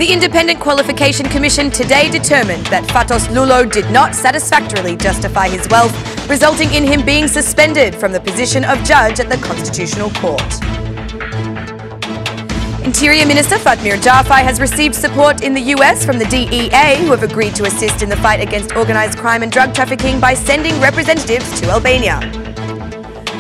The Independent Qualification Commission today determined that Fatos Lulo did not satisfactorily justify his wealth, resulting in him being suspended from the position of judge at the Constitutional Court. Interior Minister Xhafaj has received support in the US from the DEA, who have agreed to assist in the fight against organised crime and drug trafficking by sending representatives to Albania.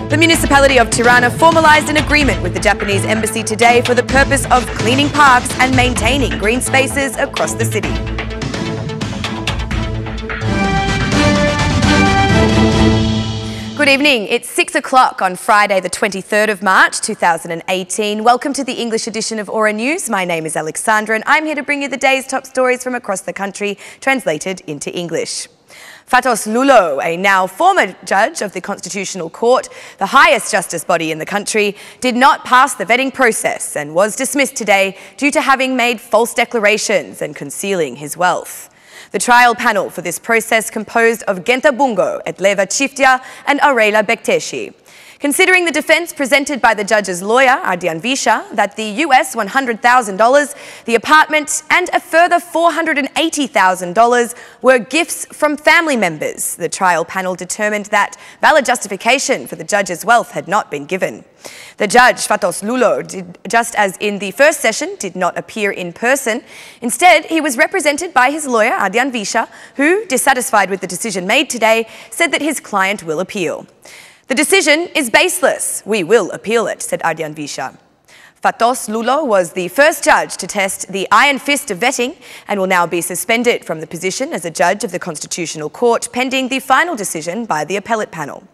The municipality of Tirana formalised an agreement with the Japanese embassy today for the purpose of cleaning parks and maintaining green spaces across the city. Good evening. It's 6 o'clock on Friday, the 23rd of March, 2018. Welcome to the English edition of Aura News. My name is Alexandra and I'm here to bring you the day's top stories from across the country, translated into English. Fatos Lulo, a now former judge of the Constitutional Court, the highest justice body in the country, did not pass the vetting process and was dismissed today due to having made false declarations and concealing his wealth. The trial panel for this process composed of Genta Bungo, Etleva Chiftia and Aurela Bekteshi. Considering the defence presented by the judge's lawyer, Ardian Visha, that the US $100,000, the apartment and a further $480,000 were gifts from family members, the trial panel determined that valid justification for the judge's wealth had not been given. The judge, Fatos Lulo, just as in the first session, did not appear in person. Instead, he was represented by his lawyer, Ardian Visha, who, dissatisfied with the decision made today, said that his client will appeal. The decision is baseless. We will appeal it, said Ardian Visha. Fatos Lulo was the first judge to test the iron fist of vetting and will now be suspended from the position as a judge of the Constitutional Court pending the final decision by the appellate panel.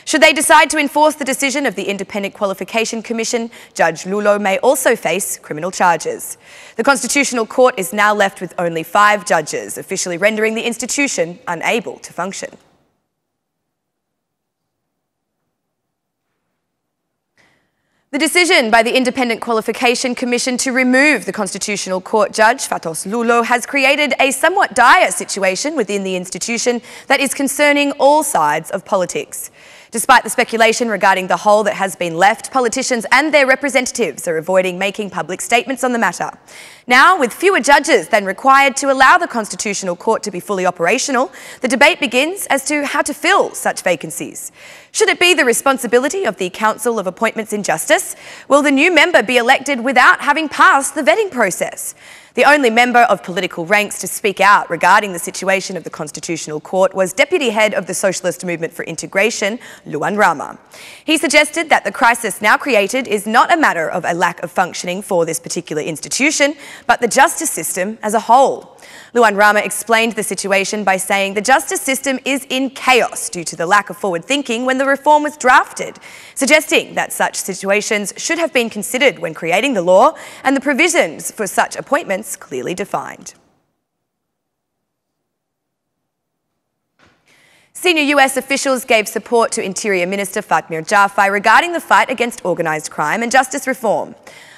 Should they decide to enforce the decision of the Independent Qualification Commission, Judge Lulo may also face criminal charges. The Constitutional Court is now left with only 5 judges, officially rendering the institution unable to function. The decision by the Independent Qualification Commission to remove the Constitutional Court judge, Fatos Lulo, has created a somewhat dire situation within the institution that is concerning all sides of politics. Despite the speculation regarding the hole that has been left, politicians and their representatives are avoiding making public statements on the matter. Now, with fewer judges than required to allow the Constitutional Court to be fully operational, the debate begins as to how to fill such vacancies. Should it be the responsibility of the Council of Appointments in Justice? Will the new member be elected without having passed the vetting process? The only member of political ranks to speak out regarding the situation of the Constitutional Court was Deputy Head of the Socialist Movement for Integration, Luan Rama. He suggested that the crisis now created is not a matter of a lack of functioning for this particular institution, but the justice system as a whole. Luan Rama explained the situation by saying the justice system is in chaos due to the lack of forward thinking when the reform was drafted, suggesting that such situations should have been considered when creating the law and the provisions for such appointments clearly defined. Senior US officials gave support to Interior Minister Xhafaj regarding the fight against organised crime and justice reform.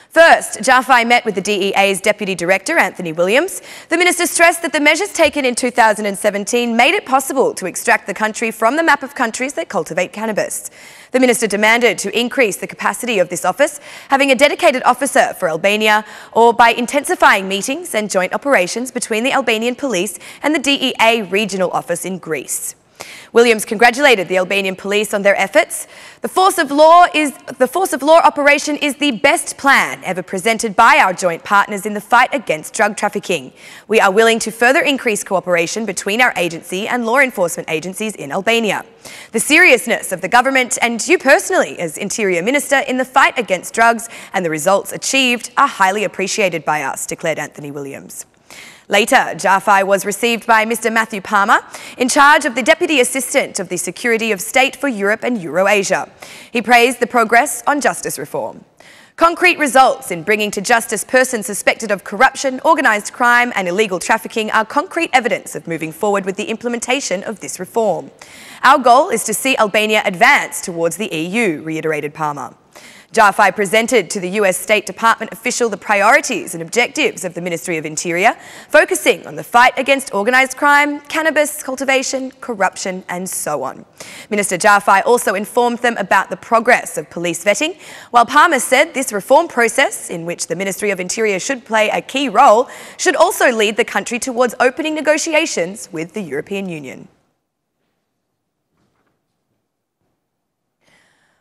First, Xhafaj met with the DEA's Deputy Director, Anthony Williams. The minister stressed that the measures taken in 2017 made it possible to extract the country from the map of countries that cultivate cannabis. The minister demanded to increase the capacity of this office, having a dedicated officer for Albania, or by intensifying meetings and joint operations between the Albanian police and the DEA regional office in Greece. Williams congratulated the Albanian police on their efforts. The force of law operation is the best plan ever presented by our joint partners in the fight against drug trafficking. We are willing to further increase cooperation between our agency and law enforcement agencies in Albania. The seriousness of the government and you personally as Interior Minister in the fight against drugs and the results achieved are highly appreciated by us, declared Anthony Williams. Later, Xhafaj was received by Mr. Matthew Palmer, in charge of the Deputy Assistant of the Secretary of State for Europe and Eurasia. He praised the progress on justice reform. Concrete results in bringing to justice persons suspected of corruption, organised crime and illegal trafficking are concrete evidence of moving forward with the implementation of this reform. Our goal is to see Albania advance towards the EU, reiterated Palmer. Xhafaj presented to the US State Department official the priorities and objectives of the Ministry of Interior, focusing on the fight against organised crime, cannabis cultivation, corruption and so on. Minister Xhafaj also informed them about the progress of police vetting, while Palmer said this reform process, in which the Ministry of Interior should play a key role, should also lead the country towards opening negotiations with the European Union.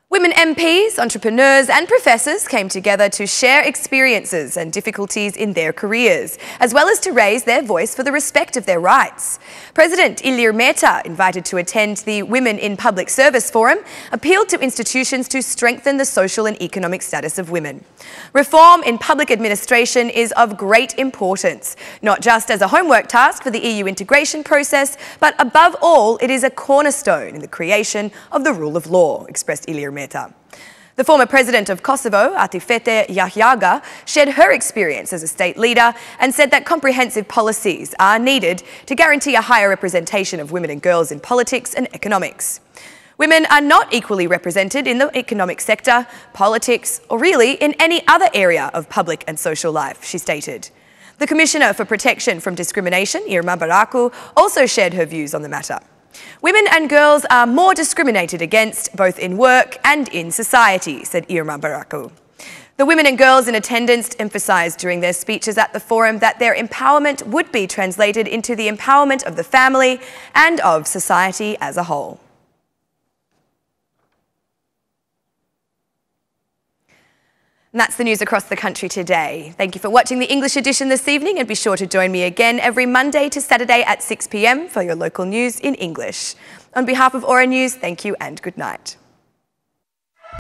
Women MPs, entrepreneurs and professors came together to share experiences and difficulties in their careers, as well as to raise their voice for the respect of their rights. President Ilir Mehta, invited to attend the Women in Public Service Forum, appealed to institutions to strengthen the social and economic status of women. Reform in public administration is of great importance, not just as a homework task for the EU integration process, but above all, it is a cornerstone in the creation of the rule of law, expressed Ilir Mehta. The former president of Kosovo, Atifete Yahyaga, shared her experience as a state leader and said that comprehensive policies are needed to guarantee a higher representation of women and girls in politics and economics. Women are not equally represented in the economic sector, politics, or really in any other area of public and social life, she stated. The Commissioner for Protection from Discrimination, Irma Baraku, also shared her views on the matter. Women and girls are more discriminated against, both in work and in society, said Irma Baraku. The women and girls in attendance emphasised during their speeches at the forum that their empowerment would be translated into the empowerment of the family and of society as a whole. And that's the news across the country today. Thank you for watching the English edition this evening, and be sure to join me again every Monday to Saturday at 6 p.m. for your local news in English. On behalf of Aura News, thank you and good night.